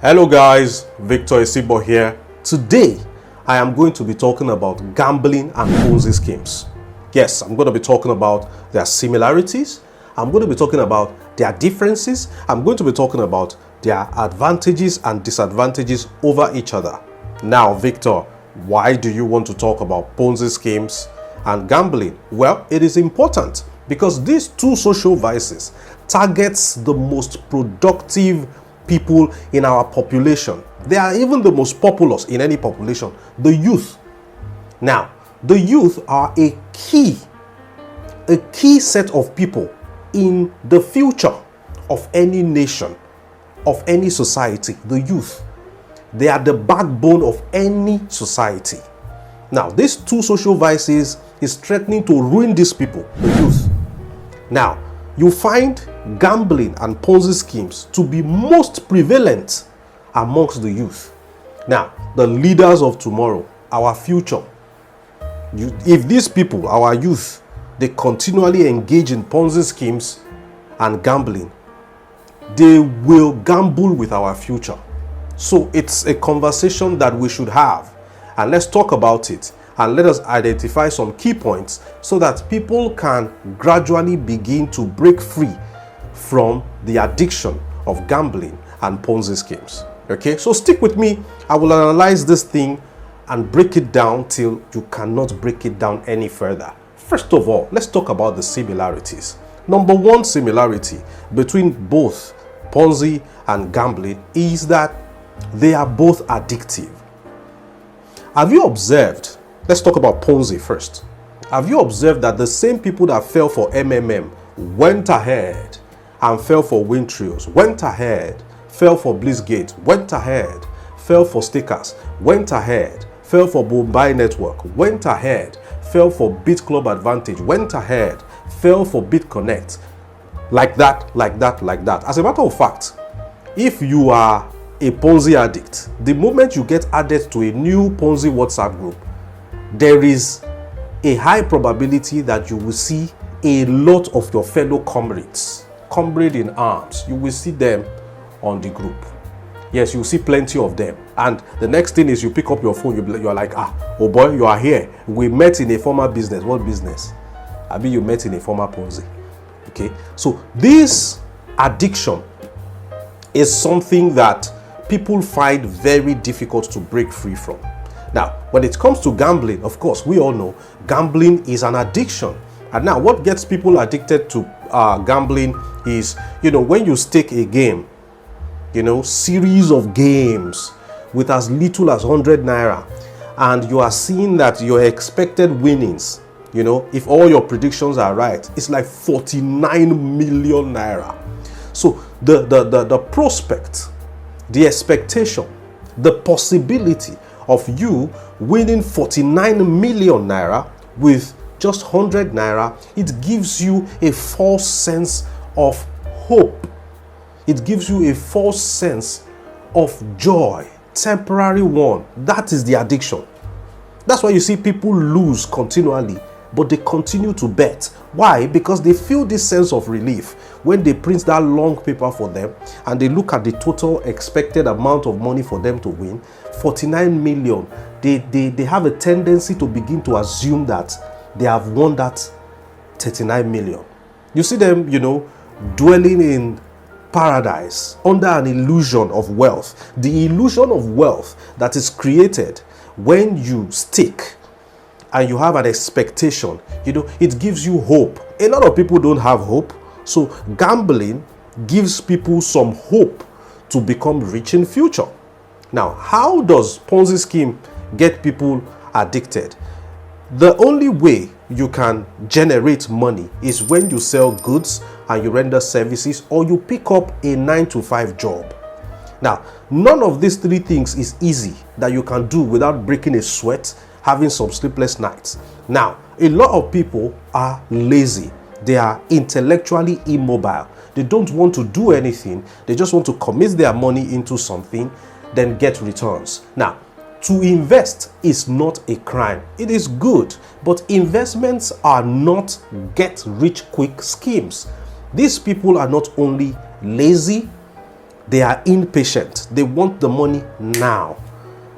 Hello guys, Victor Isibo here. Today, I am going to be talking about gambling and Ponzi schemes. Yes, I'm going to be talking about their similarities. I'm going to be talking about their differences. I'm going to be talking about their advantages and disadvantages over each other. Now, Victor, why do you want to talk about Ponzi schemes and gambling? Well, it is important because these two social vices targets the most productive people in our population. They are even the most populous in any population, the youth. Now, the youth are a key set of people in the future of any nation, of any society. The youth, they are the backbone of any society. Now, these two social vices is threatening to ruin these people, the youth. Now, you find gambling and Ponzi schemes to be most prevalent amongst the youth. Now, the leaders of tomorrow, our future, if these people, our youth, they continually engage in Ponzi schemes and gambling, they will gamble with our future. So it's a conversation that we should have, and let's talk about it. And let us identify some key points so that people can gradually begin to break free from the addiction of gambling and Ponzi schemes. Okay, so stick with me. I will analyze this thing and break it down till you cannot break it down any further. First of all, let's talk about the similarities. Number one similarity between both Ponzi and gambling is that they are both addictive. Have you observed? Let's talk about Ponzi first. Have you observed that the same people that fell for MMM went ahead and fell for Wintrios, went ahead, fell for Blizzgate, went ahead, fell for Stickers, went ahead, fell for Bombay Network, went ahead, fell for Bit Club Advantage, went ahead, fell for BitConnect, like that, like that, like that. As a matter of fact, if you are a Ponzi addict, the moment you get added to a new Ponzi WhatsApp group, there is a high probability that you will see a lot of your fellow comrades, comrade in arms. You will see them on the group. Yes, you will see plenty of them. And the next thing is you pick up your phone, you're like, oh boy, you are here. We met in a former business. What business? I mean, you met in a former Ponzi. Okay, so this addiction is something that people find very difficult to break free from. Now, when it comes to gambling, of course, we all know gambling is an addiction. And now what gets people addicted to gambling is, when you stake a game, series of games with as little as 100 naira, and you are seeing that your expected winnings, if all your predictions are right, it's like 49 million naira. So the prospect, the expectation, the possibility of you winning 49 million naira with just 100 naira, it gives you a false sense of hope. It gives you a false sense of joy, temporary one. That is the addiction. That's why you see people lose continually, but they continue to bet. Why? Because they feel this sense of relief when they print that long paper for them and they look at the total expected amount of money for them to win, 49 million. They have a tendency to begin to assume that they have won that 39 million. You see them, dwelling in paradise under an illusion of wealth. The illusion of wealth that is created when you stake and you have an expectation, it gives you hope. A lot of people don't have hope. So gambling gives people some hope to become rich in future. Now, how does Ponzi scheme get people addicted? The only way you can generate money is when you sell goods and you render services, or you pick up a 9-to-5 job. Now, none of these three things is easy that you can do without breaking a sweat, having some sleepless nights. Now, a lot of people are lazy. They are intellectually immobile. They don't want to do anything. They just want to commit their money into something, then get returns. Now, to invest is not a crime. It is good, but investments are not get rich quick schemes. These people are not only lazy, They are impatient. They want the money now.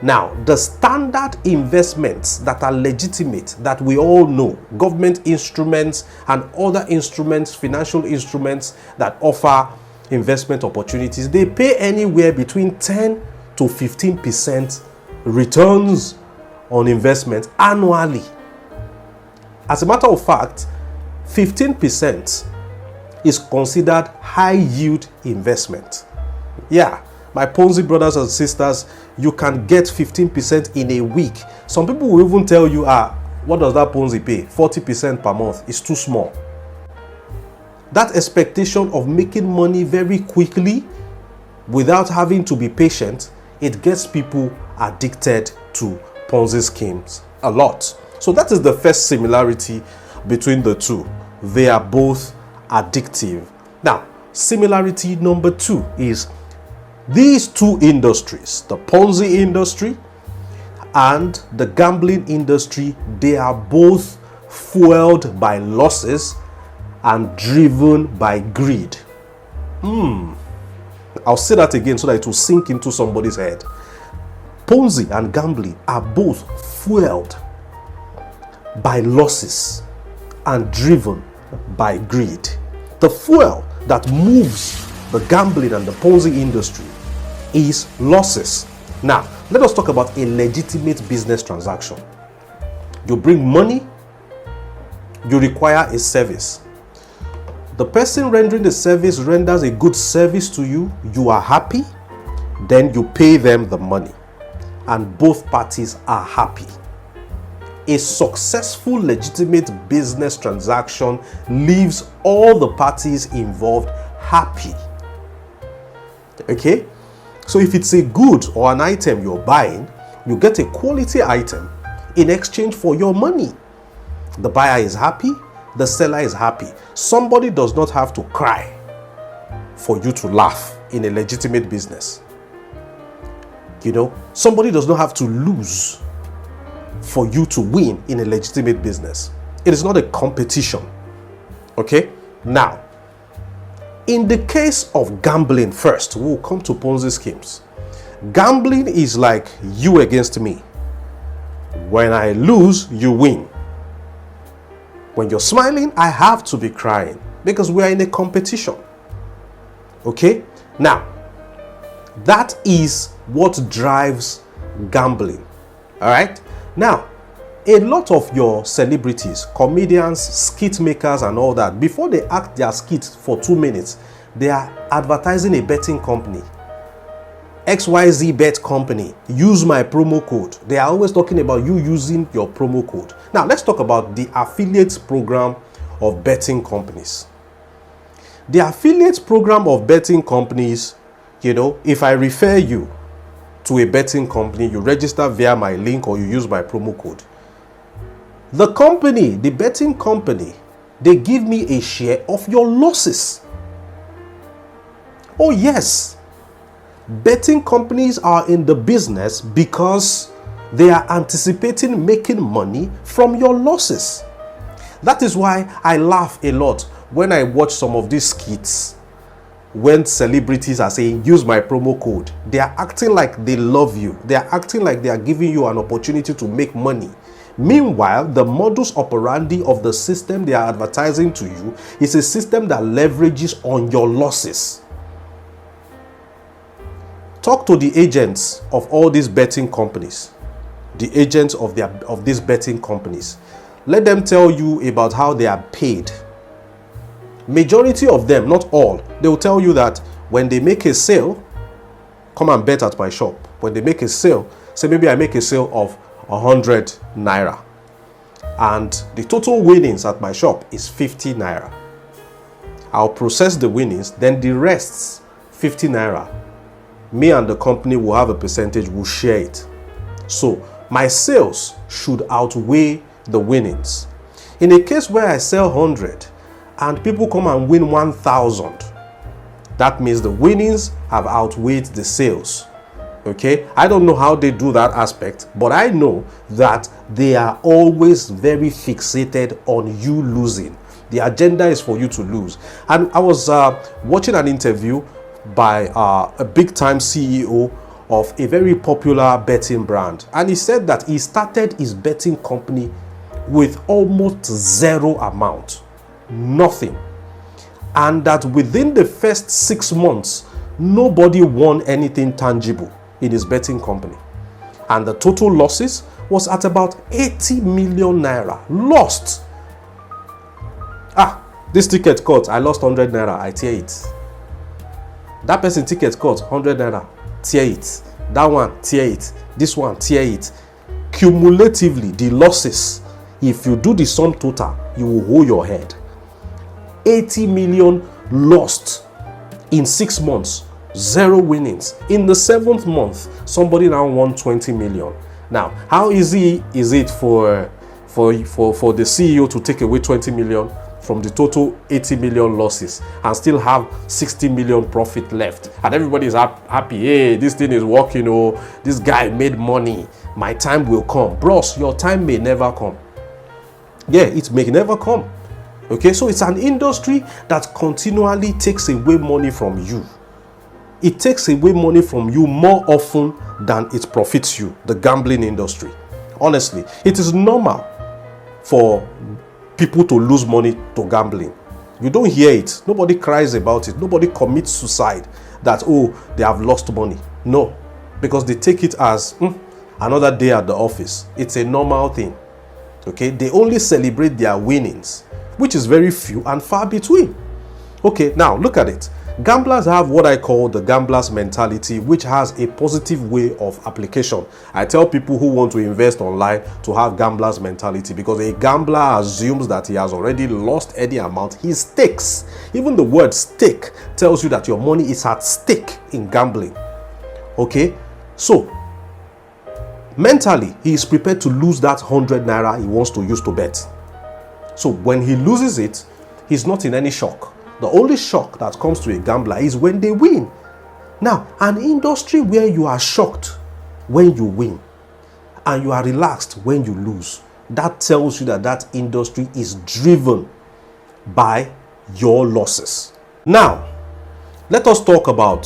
Now, the standard investments that are legitimate, that we all know, government instruments and other instruments, financial instruments that offer investment opportunities, they pay anywhere between 10 to 15% returns on investment annually. As a matter of fact, 15% is considered high yield investment. Yeah, my Ponzi brothers and sisters, you can get 15% in a week. Some people will even tell you, what does that Ponzi pay? 40% per month is too small. That expectation of making money very quickly without having to be patient, it gets people addicted to Ponzi schemes a lot. So that is the first similarity between the two. They are both addictive. Now, similarity number 2 is these two industries, the Ponzi industry and the gambling industry, they are both fueled by losses and driven by greed. I'll say that again so that it will sink into somebody's head. Ponzi and gambling are both fueled by losses and driven by greed. The fuel that moves the gambling and the Ponzi industry is losses. Now, let us talk about a legitimate business transaction. You bring money, you require a service. The person rendering the service renders a good service to you, you are happy, then you pay them the money, and both parties are happy. A successful legitimate business transaction leaves all the parties involved happy. Okay? So if it's a good or an item you're buying, you get a quality item in exchange for your money. The buyer is happy, the seller is happy. Somebody does not have to cry for you to laugh in a legitimate business. Somebody does not have to lose for you to win in a legitimate business. It is not a competition. Okay? Now, in the case of gambling first, we'll come to Ponzi schemes. Gambling is like you against me. When I lose, you win. When you're smiling, I have to be crying because we are in a competition. Okay? Now, that is what drives gambling. All right? Now, a lot of your celebrities, comedians, skit makers and all that, before they act their skit for 2 minutes, they are advertising a betting company. XYZ bet company, use my promo code. They are always talking about you using your promo code. Now, let's talk about the affiliate program of betting companies. The affiliate program of betting companies, if I refer you to a betting company, you register via my link or you use my promo code. The company, the betting company, they give me a share of your losses. Oh yes, betting companies are in the business because they are anticipating making money from your losses. That is why I laugh a lot when I watch some of these skits. When celebrities are saying, use my promo code, they are acting like they love you. They are acting like they are giving you an opportunity to make money. Meanwhile, the modus operandi of the system they are advertising to you is a system that leverages on your losses. Talk to the agents of all these betting companies, the agents of these betting companies. Let them tell you about how they are paid. Majority of them, not all, they will tell you that when they make a sale, come and bet at my shop. When they make a sale, say maybe I make a sale of 100 naira and the total winnings at my shop is 50 naira. I'll process the winnings, then the rest 50 naira, me and the company will have a percentage, we'll share it. So my sales should outweigh the winnings. In a case where I sell 100 and people come and win 1,000, that means the winnings have outweighed the sales. Okay, I don't know how they do that aspect, but I know that they are always very fixated on you losing. The agenda is for you to lose. And I was watching an interview by a big-time CEO of a very popular betting brand. And he said that he started his betting company with almost zero amount, nothing. And that within the first 6 months, nobody won anything tangible in his betting company. And the total losses was at about 80 million naira lost. This ticket cost, I lost 100 naira, I tear it. That person ticket cost 100 naira, tear it. That one, tear it. This one, tear it. Cumulatively, the losses, if you do the sum total, you will hold your head. 80 million lost in 6 months, zero winnings. In the 7th month, somebody now won 20 million. Now, how easy is it for the CEO to take away 20 million from the total 80 million losses and still have 60 million profit left? And everybody is happy. Hey, this thing is working. Oh, this guy made money. My time will come. Bros, your time may never come. Yeah, it may never come. Okay, so it's an industry that continually takes away money from you. It takes away money from you more often than it profits you, the gambling industry. Honestly, it is normal for people to lose money to gambling. You don't hear it. Nobody cries about it. Nobody commits suicide that, oh, they have lost money. No, because they take it as another day at the office. It's a normal thing. Okay, they only celebrate their winnings, which is very few and far between. Okay, now look at it. Gamblers have what I call the gambler's mentality, which has a positive way of application. I tell people who want to invest online to have gambler's mentality, because a gambler assumes that he has already lost any amount. He stakes. Even the word stake tells you that your money is at stake in gambling. Okay, so mentally, he is prepared to lose that 100 naira he wants to use to bet. So when he loses it, he's not in any shock. The only shock that comes to a gambler is when they win. Now, an industry where you are shocked when you win and you are relaxed when you lose, that tells you that that industry is driven by your losses. Now, let us talk about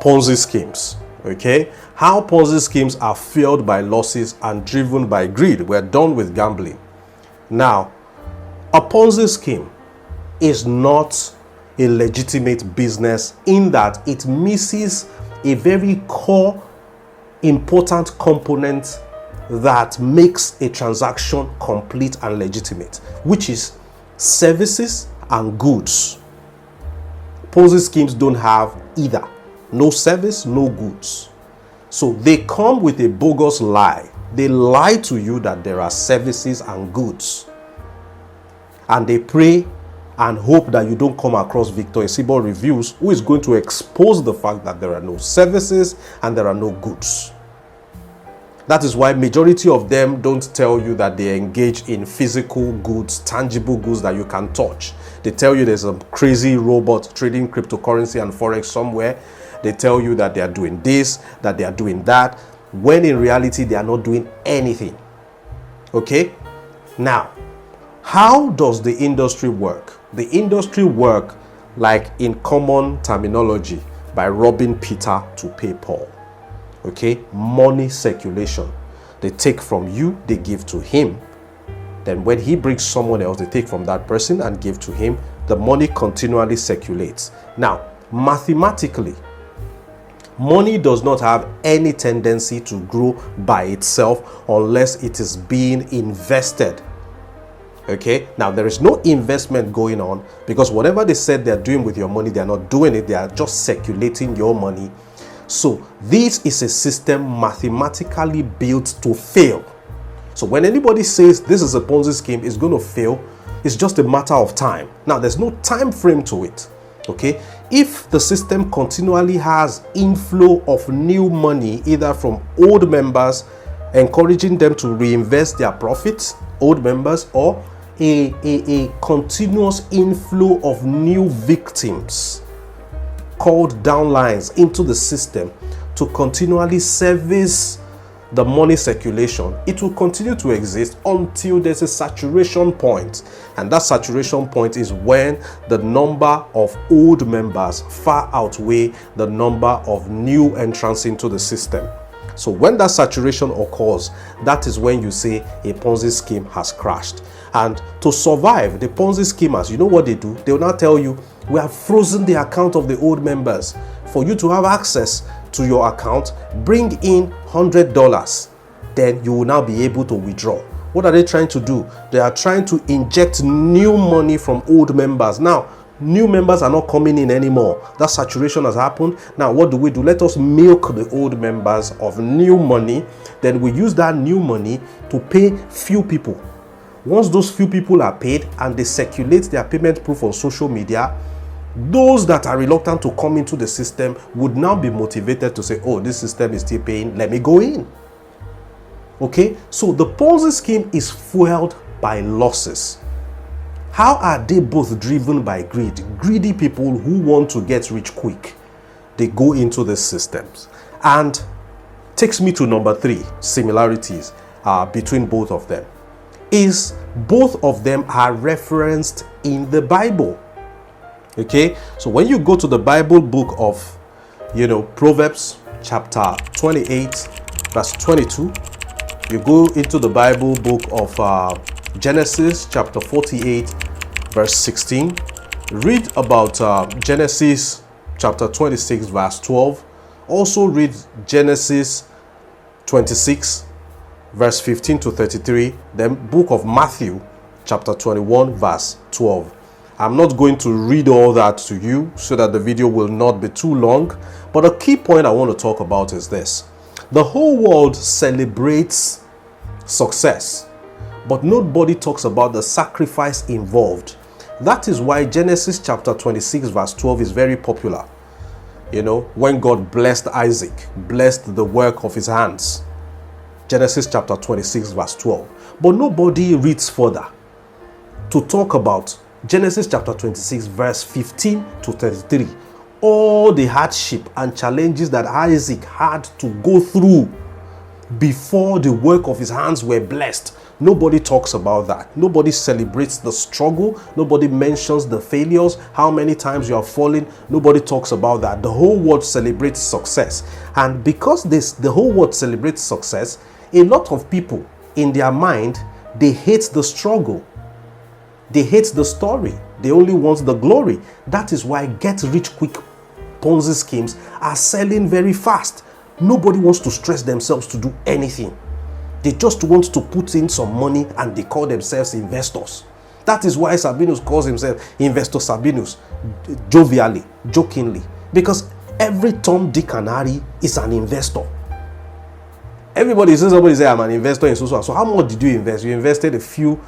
Ponzi schemes. Okay, how Ponzi schemes are fueled by losses and driven by greed. We're done with gambling. Now, a Ponzi scheme is not a legitimate business in that it misses a very core important component that makes a transaction complete and legitimate, which is services and goods. Ponzi schemes don't have either. No service, no goods. So they come with a bogus lie. They lie to you that there are services and goods. And they pray and hope that you don't come across Victor Isibo reviews, who is going to expose the fact that there are no services and there are no goods. That is why majority of them don't tell you that they engage in physical goods, tangible goods that you can touch. They tell you there's a crazy robot trading cryptocurrency and forex somewhere. They tell you that they are doing this, that they are doing that, when in reality they are not doing anything. Okay? Now, how does the industry work? The industry work like in common terminology, by robbing Peter to pay Paul. Okay? Money circulation. They take from you, they give to him. Then when he brings someone else, they take from that person and give to him. The money continually circulates. Now, mathematically, money does not have any tendency to grow by itself unless it is being invested. Okay, now there is no investment going on, because whatever they said they're doing with your money, they're not doing it. They are just circulating your money. So this is a system mathematically built to fail. So when anybody says this is a Ponzi scheme, it's going to fail, it's just a matter of time. Now there's no time frame to it. Okay, if the system continually has inflow of new money, either from old members, encouraging them to reinvest their profits, old members, or a continuous inflow of new victims called downlines into the system to continually service the money circulation, it will continue to exist until there's a saturation point. And that saturation point is when the number of old members far outweigh the number of new entrants into the system. So when that saturation occurs, that is when you say a Ponzi scheme has crashed. And to survive, the Ponzi schemers, you know what they do? They will now tell you, we have frozen the account of the old members. For you to have access to your account, bring in $100. Then you will now be able to withdraw. What are they trying to do? They are trying to inject new money from old members. Now, new members are not coming in anymore. That saturation has happened. Now, what do? Let us milk the old members of new money. Then we use that new money to pay few people. Once those few people are paid and they circulate their payment proof on social media, those that are reluctant to come into the system would now be motivated to say, oh, this system is still paying, let me go in. Okay, so the Ponzi scheme is fueled by losses. How are they both driven by greed? Greedy people who want to get rich quick, they go into the systems. And takes me to number 3, similarities between both of them. Is both of them are referenced in the Bible. Okay, so when you go to the Bible book of, Proverbs chapter 28, verse 22, you go into the Bible book of Genesis chapter 48, verse 16, read about Genesis chapter 26, verse 12, also read Genesis 26, verse 15 to 33, then book of Matthew chapter 21, verse 12. I'm not going to read all that to you so that the video will not be too long, but a key point I want to talk about is this. The whole world celebrates success, but nobody talks about the sacrifice involved. That is why Genesis chapter 26, verse 12 is very popular. When God blessed Isaac, blessed the work of his hands. Genesis chapter 26, verse 12. But nobody reads further to talk about Genesis chapter 26, verse 15 to 33. All the hardship and challenges that Isaac had to go through before the work of his hands were blessed. Nobody talks about that. Nobody celebrates the struggle. Nobody mentions the failures, how many times you have fallen. Nobody talks about that. The whole world celebrates success. And because the whole world celebrates success, a lot of people in their mind, they hate the struggle. They hate the story. They only want the glory. That is why get rich quick Ponzi schemes are selling very fast. Nobody wants to stress themselves to do anything. They just want to put in some money and they call themselves investors. That is why Sabinus calls himself Investor Sabinus, jovially, jokingly. Because every Tom, Dick and Harry is an investor. Everybody says, somebody say, I'm an investor in so. So how much did you invest? You invested a few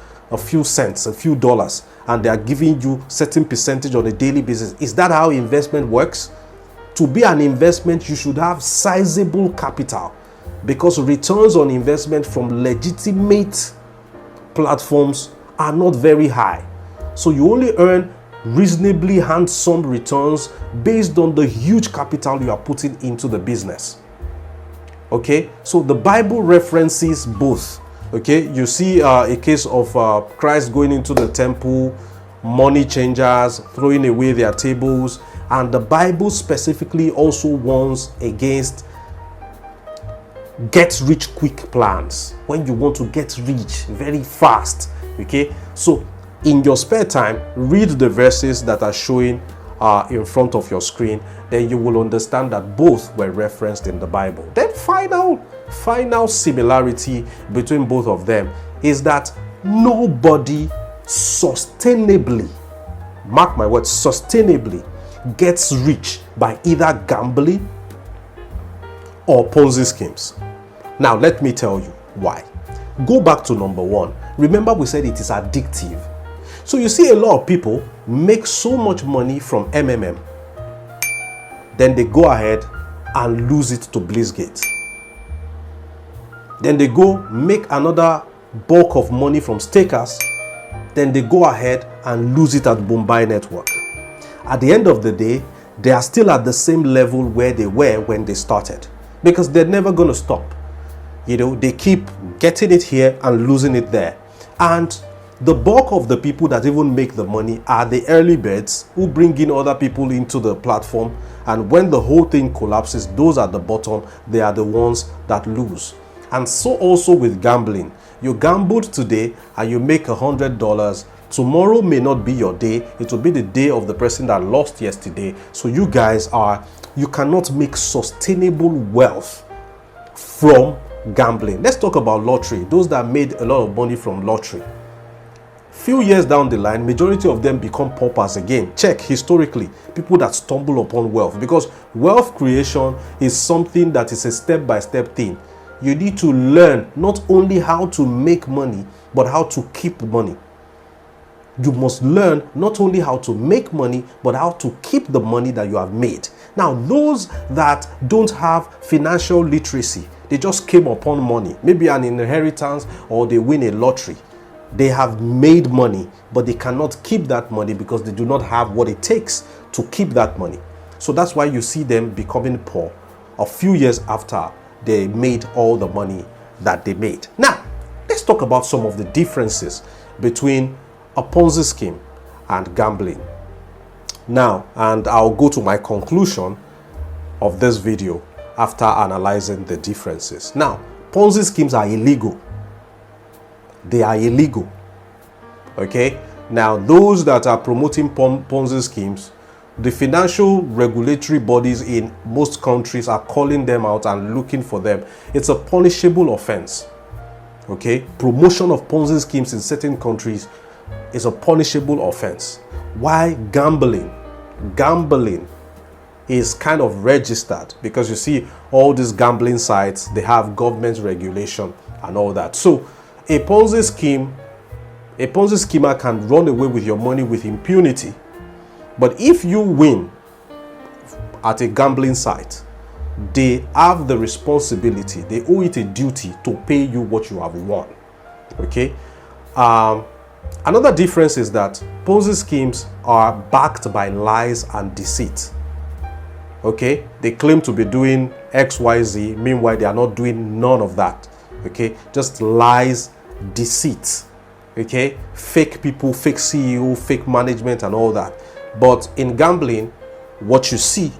cents, a few dollars, and they are giving you certain percentage on a daily basis. Is that how investment works? To be an investment, you should have sizable capital, because returns on investment from legitimate platforms are not very high. So you only earn reasonably handsome returns based on the huge capital you are putting into the business. Okay, so the Bible references both. Okay, you see a case of Christ going into the temple, money changers throwing away their tables, and the Bible specifically also warns against get rich quick plans. When you want to get rich very fast, okay, so in your spare time, read the verses that are showing in front of your screen. Then you will understand that both were referenced in the Bible. Then final similarity between both of them is that nobody sustainably, mark my words, sustainably gets rich by either gambling or Ponzi schemes. Now let me tell you why. Go back to number 1. Remember we said it is addictive. So you see a lot of people make so much money from MMM, then they go ahead and lose it to Blizzgate. Then they go make another bulk of money from Stakers, then they go ahead and lose it at Bombay Network. At the end of the day, they are still at the same level where they were when they started, because they're never going to stop. You know, they keep getting it here and losing it there. And the bulk of the people that even make the money are the early birds who bring in other people into the platform. And when the whole thing collapses, those at the bottom, they are the ones that lose. And so also with gambling. You gambled today and you make $100. Tomorrow may not be your day. It will be the day of the person that lost yesterday. So you cannot make sustainable wealth from gambling. Let's talk about lottery. Those that made a lot of money from lottery. Few years down the line, majority of them become paupers again. Check historically, people that stumble upon wealth, because wealth creation is something that is a step-by-step thing. You need to learn not only how to make money, but how to keep money. You must learn not only how to make money, but how to keep the money that you have made. Now, those that don't have financial literacy, they just came upon money, maybe an inheritance, or they win a lottery. They have made money, but they cannot keep that money because they do not have what it takes to keep that money. So that's why you see them becoming poor a few years after they made all the money that they made. Now, let's talk about some of the differences between a Ponzi scheme and gambling. Now, and I'll go to my conclusion of this video after analyzing the differences. Now, Ponzi schemes are illegal. They are illegal. Okay? Now, those that are promoting Ponzi schemes, the financial regulatory bodies in most countries are calling them out and looking for them. It's a punishable offense. Okay? Promotion of Ponzi schemes in certain countries is a punishable offense. Why gambling? Gambling is kind of registered, because you see all these gambling sites, they have government regulation and all that. So a Ponzi schemer can run away with your money with impunity. But if you win at a gambling site, they have the responsibility, they owe it a duty to pay you what you have won. Okay? Another difference is that Ponzi schemes are backed by lies and deceit. Okay? They claim to be doing XYZ, meanwhile they are not doing none of that. Okay? Just lies, deceit. Okay? Fake people, fake CEO, fake management and all that. But in gambling, what you see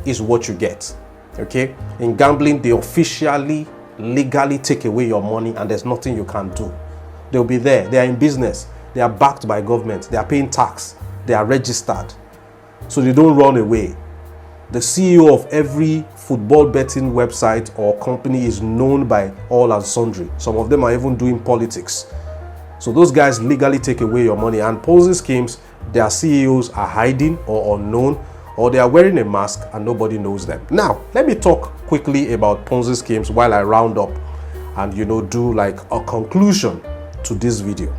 is what you get. Okay? In gambling, they officially, legally take away your money and there's nothing you can do. They'll be there. They are in business. They are backed by government. They are paying tax. They are registered. So they don't run away. The CEO of every football betting website or company is known by all and sundry. Some of them are even doing politics. So those guys legally take away your money. And Ponzi schemes, their CEOs are hiding or unknown, or they are wearing a mask and nobody knows them. Now, let me talk quickly about Ponzi schemes while I round up and, do like a conclusion to this video.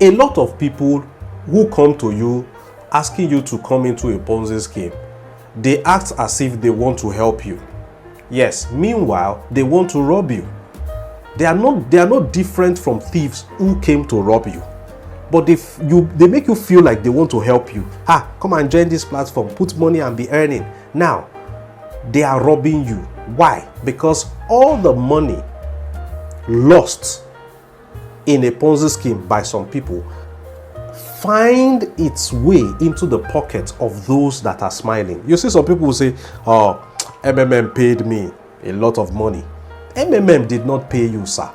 A lot of people who come to you asking you to come into a Ponzi scheme, they act as if they want to help you. Yes, meanwhile, they want to rob you. They are not different from thieves who came to rob you. But they make you feel like they want to help you. Come and join this platform, put money and be earning. Now, they are robbing you. Why? Because all the money lost in a Ponzi scheme by some people find its way into the pocket of those that are smiling. You see some people who say, oh, MMM paid me a lot of money. MMM did not pay you, sir.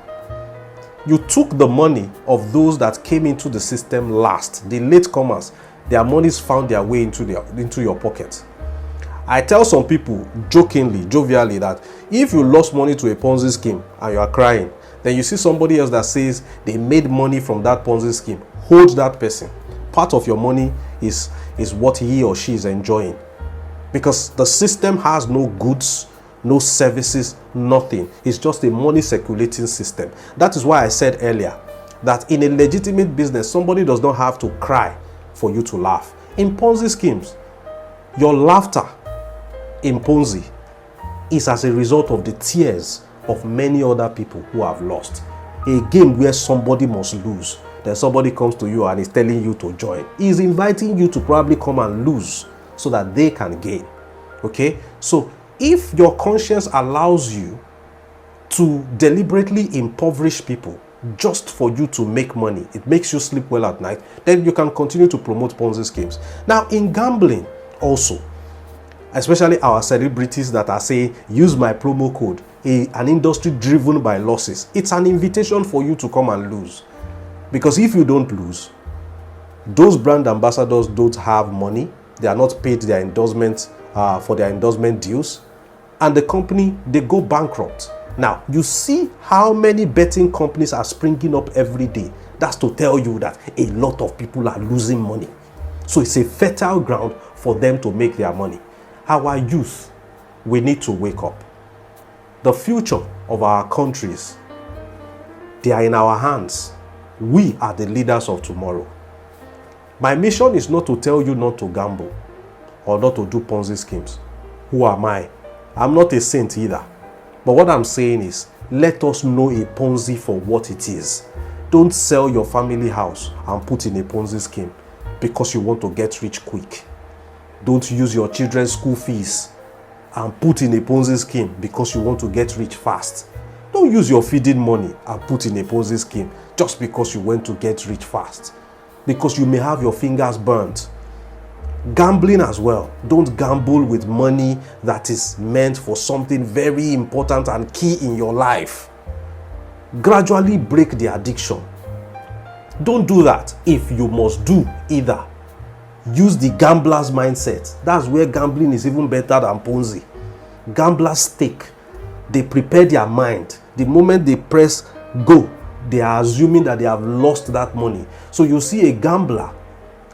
You took the money of those that came into the system last, the latecomers. Their monies found their way into your pocket. I tell some people jokingly, jovially, that if you lost money to a Ponzi scheme and you are crying, then you see somebody else that says they made money from that Ponzi scheme, hold that person. Part of your money is what he or she is enjoying. Because the system has no goods, no services, nothing. It's just a money circulating system. That is why I said earlier that in a legitimate business, somebody does not have to cry for you to laugh. In Ponzi schemes, your laughter in Ponzi is as a result of the tears of many other people who have lost. A game where somebody must lose. Then somebody comes to you and is telling you to join. He's inviting you to probably come and lose so that they can gain. Okay? So if your conscience allows you to deliberately impoverish people just for you to make money. It makes you sleep well at night. Then you can continue to promote Ponzi schemes. Now, in gambling also, especially our celebrities that are saying, use my promo code, an industry driven by losses. It's an invitation for you to come and lose. Because if you don't lose, those brand ambassadors don't have money. They are not paid their endorsements for their endorsement deals. And the company, they go bankrupt. Now, you see how many betting companies are springing up every day. That's to tell you that a lot of people are losing money. So it's a fertile ground for them to make their money. Our youth, we need to wake up. The future of our countries, they are in our hands. We are the leaders of tomorrow. My mission is not to tell you not to gamble or not to do Ponzi schemes. Who am I? I'm not a saint either. But what I'm saying is, let us know a Ponzi for what it is. Don't sell your family house and put in a Ponzi scheme because you want to get rich quick. Don't use your children's school fees and put in a Ponzi scheme because you want to get rich fast. Don't use your feeding money and put in a Ponzi scheme just because you want to get rich fast. Because you may have your fingers burnt. Gambling as well. Don't gamble with money that is meant for something very important and key in your life. Gradually break the addiction. Don't do that if you must do either. Use the gambler's mindset. That's where gambling is even better than Ponzi. Gamblers stake. They prepare their mind. The moment they press go, they are assuming that they have lost that money. So you see a gambler,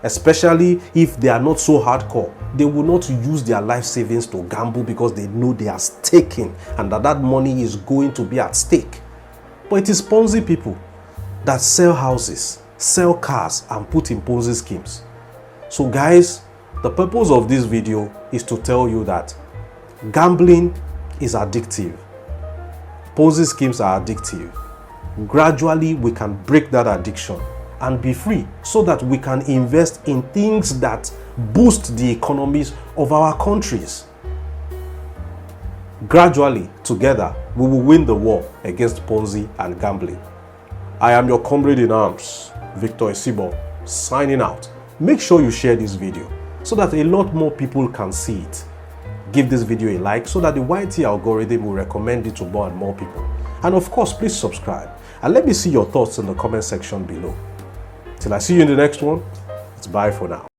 especially if they are not so hardcore, they will not use their life savings to gamble because they know they are staking and that money is going to be at stake. But it is Ponzi people that sell houses, sell cars and put in Ponzi schemes. So guys, the purpose of this video is to tell you that gambling is addictive. Ponzi schemes are addictive. Gradually, we can break that addiction and be free so that we can invest in things that boost the economies of our countries. Gradually, together, we will win the war against Ponzi and gambling. I am your comrade in arms, Victor Isibo, signing out. Make sure you share this video so that a lot more people can see it. Give this video a like so that the YT algorithm will recommend it to more and more people. And of course, please subscribe and let me see your thoughts in the comment section below. Till I see you in the next one, it's bye for now.